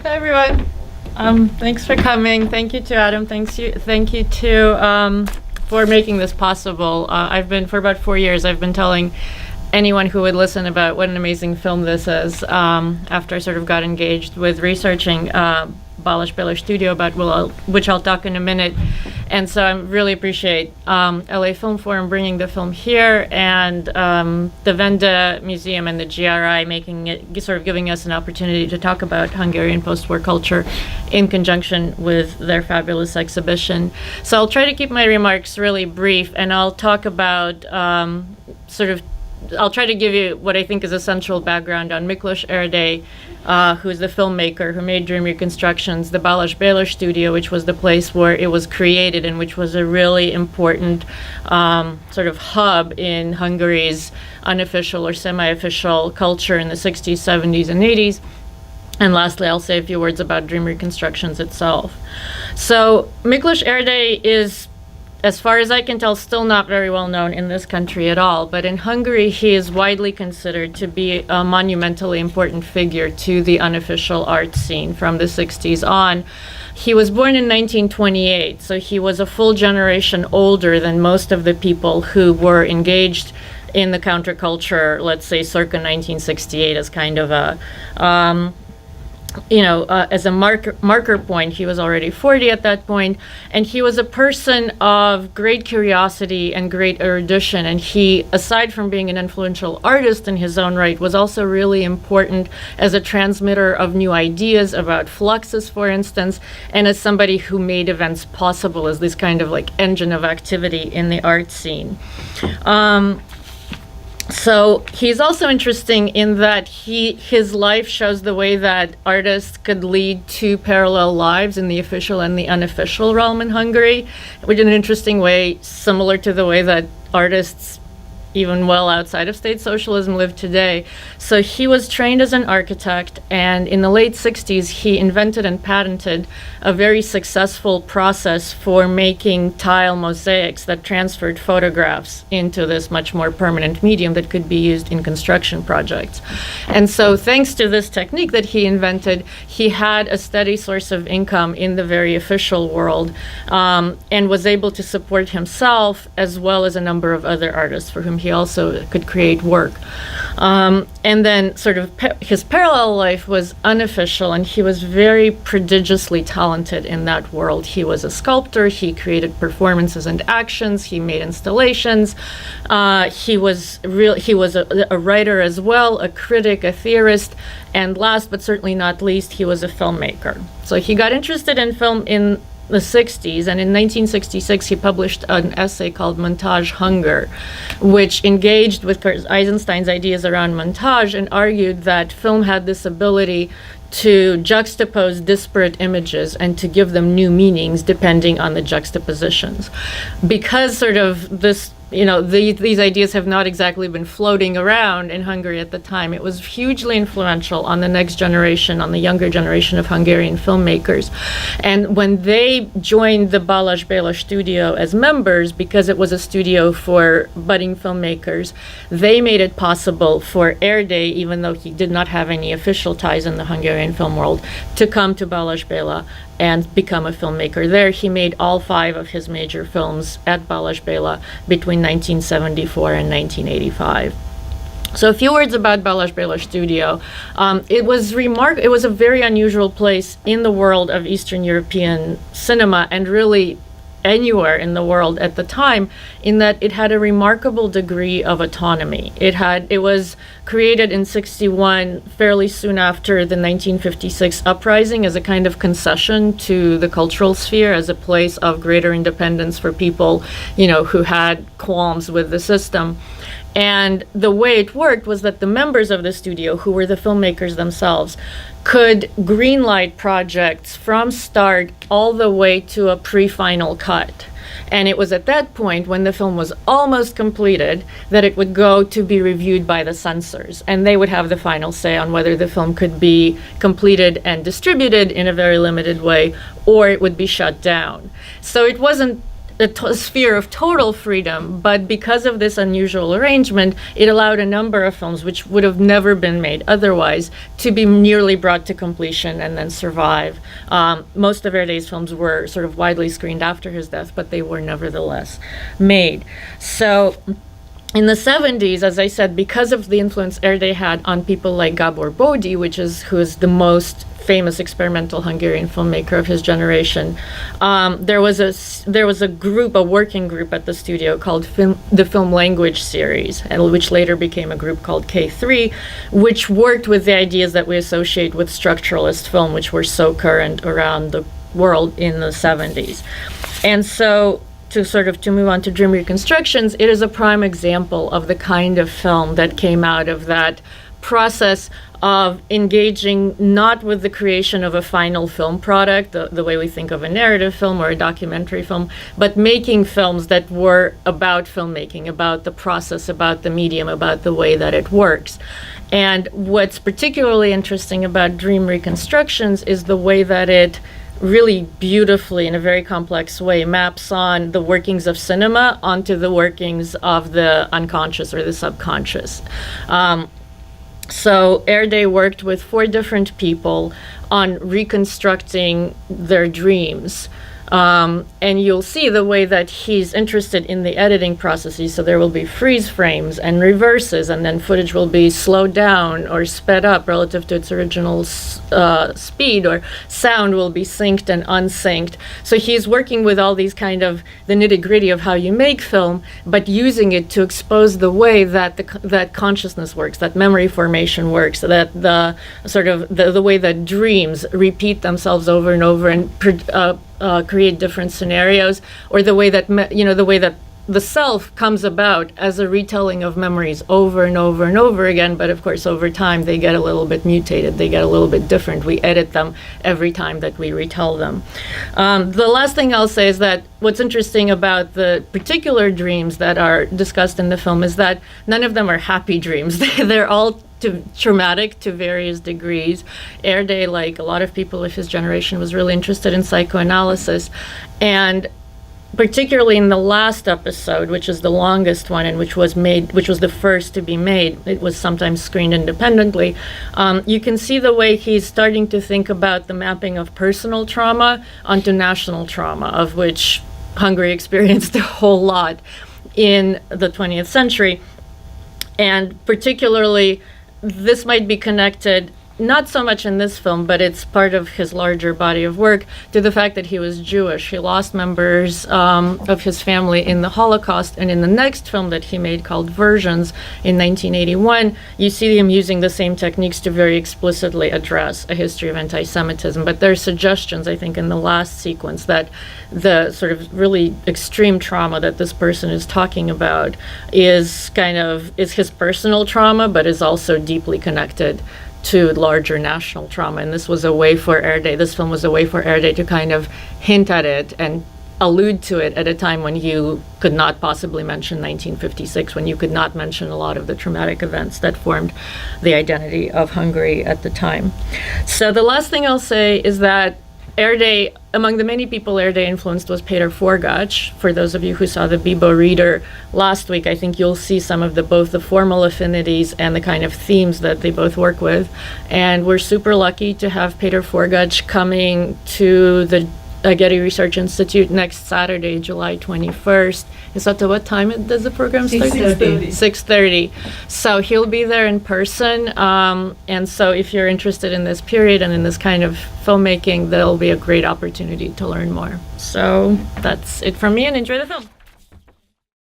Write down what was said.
Hi, everyone. Thanks for coming. Thank you to Adam. Thank you to for making this possible. For about 4 years, I've been telling anyone who would listen about what an amazing film this is. After I sort of got engaged with researching Balázs Studio, about which I'll talk in a minute. And so I really appreciate LA FIlmforum bringing the film here, and the Wende Museum and the GRI giving us an opportunity to talk about Hungarian post-war culture in conjunction with their fabulous exhibition. So I'll try to keep my remarks really brief, and I'll talk about I'll try to give you what I think is a central background on Miklos Erdély, who's the filmmaker who made Dream Reconstructions, the Balázs Studio, which was the place where it was created and which was a really important sort of hub in Hungary's unofficial or semi-official culture in the 60s, 70s, and 80s. And lastly, I'll say a few words about Dream Reconstructions itself. So Miklos Erdély is, as far as I can tell, still not very well known in this country at all. But in Hungary, he is widely considered to be a monumentally important figure to the unofficial art scene from the 60s on. He was born in 1928, so he was a full generation older than most of the people who were engaged in the counterculture, let's say circa 1968, as kind of a as a marker point. He was already 40 at that point, and he was a person of great curiosity and great erudition. And he, aside from being an influential artist in his own right, was also really important as a transmitter of new ideas about fluxes, for instance, and as somebody who made events possible as this kind of like engine of activity in the art scene. So he's also interesting in that his life shows the way that artists could lead two parallel lives in the official and the unofficial realm in Hungary, which in an interesting way, similar to the way that artists, even well outside of state socialism, live today. So he was trained as an architect, and in the late 60s, he invented and patented a very successful process for making tile mosaics that transferred photographs into this much more permanent medium that could be used in construction projects. And so thanks to this technique that he invented, he had a steady source of income in the very official world, and was able to support himself as well as a number of other artists for whom he also could create work. And then sort of his parallel life was unofficial, and he was very prodigiously talented in that world. He was a sculptor, he created performances and actions, he made installations, he was a writer as well, a critic, a theorist, and last but certainly not least, he was a filmmaker. So he got interested in film in the 60s, and in 1966 he published an essay called Montage Hunger, which engaged with Eisenstein's ideas around montage and argued that film had this ability to juxtapose disparate images and to give them new meanings depending on the juxtapositions. Because sort of this, these ideas have not exactly been floating around in Hungary at the time, it was hugely influential on the next generation, on the younger generation of Hungarian filmmakers. And when they joined the Balázs Studio as members, because it was a studio for budding filmmakers, they made it possible for Erdély, even though he did not have any official ties in the Hungarian film world, to come to Balázs and become a filmmaker there. He made all 5 of his major films at Balázs between 1974 and 1985. So a few words about Balázs Studio. It was a very unusual place in the world of Eastern European cinema, and really anywhere in the world at the time, in that it had a remarkable degree of autonomy. It was created in 61, fairly soon after the 1956 uprising, as a kind of concession to the cultural sphere, as a place of greater independence for people, who had qualms with the system. And the way it worked was that the members of the studio, who were the filmmakers themselves, could greenlight projects from start all the way to a pre-final cut. And it was at that point, when the film was almost completed, that it would go to be reviewed by the censors. And they would have the final say on whether the film could be completed and distributed in a very limited way, or it would be shut down. So it wasn't sphere of total freedom, but because of this unusual arrangement, it allowed a number of films which would have never been made otherwise to be nearly brought to completion and then survive. Most of Erdély's films were sort of widely screened after his death, but they were nevertheless made. So in the 70s, as I said, because of the influence Erdély had on people like Gábor Bódi, who is the most famous experimental Hungarian filmmaker of his generation, there was a working group at the studio called the Film Language Series, and which later became a group called K3, which worked with the ideas that we associate with structuralist film, which were so current around the world in the 70s. And so to move on to Dream Reconstructions, it is a prime example of the kind of film that came out of that process of engaging not with the creation of a final film product, the way we think of a narrative film or a documentary film, but making films that were about filmmaking, about the process, about the medium, about the way that it works. And what's particularly interesting about Dream Reconstructions is the way that it really beautifully, in a very complex way, maps on the workings of cinema onto the workings of the unconscious or the subconscious. So Erdély worked with 4 different people on reconstructing their dreams. And you'll see the way that he's interested in the editing processes. So there will be freeze frames and reverses, and then footage will be slowed down or sped up relative to its original speed, or sound will be synced and unsynced. So he's working with all these kind of the nitty-gritty of how you make film, but using it to expose the way that that consciousness works, that memory formation works, that the sort of the way that dreams repeat themselves over and over and create different scenarios, or the way that the way that the self comes about as a retelling of memories over and over and over again. But of course, over time, they get a little bit mutated. They get a little bit different. We edit them every time that we retell them. The last thing I'll say is that what's interesting about the particular dreams that are discussed in the film is that none of them are happy dreams. They're all traumatic to various degrees. Erdély, like a lot of people of his generation, was really interested in psychoanalysis, and particularly in the last episode, which is the longest one and which was the first to be made, it was sometimes screened independently, you can see the way he's starting to think about the mapping of personal trauma onto national trauma, of which Hungary experienced a whole lot in the 20th century. And particularly, this might be connected, not so much in this film, but it's part of his larger body of work, to the fact that he was Jewish. He lost members of his family in the Holocaust, and in the next film that he made called Versions in 1981, you see him using the same techniques to very explicitly address a history of anti-Semitism. But there are suggestions, I think, in the last sequence that the sort of really extreme trauma that this person is talking about is his personal trauma, but is also deeply connected to larger national trauma. And this was a way for Erdély, this film was a way for Erdély to kind of hint at it and allude to it at a time when you could not possibly mention 1956, when you could not mention a lot of the traumatic events that formed the identity of Hungary at the time. So the last thing I'll say is that Erdély, among the many people Erdély influenced, was Péter Forgács. For those of you who saw the Bibo Reader last week, I think you'll see some of both the formal affinities and the kind of themes that they both work with. And we're super lucky to have Péter Forgács coming to the Getty Research Institute next Saturday, July 21st. Is that what time does the program start? 6:30. 6:30. So he'll be there in person. And so if you're interested in this period and in this kind of filmmaking, there'll be a great opportunity to learn more. So that's it from me, and enjoy the film.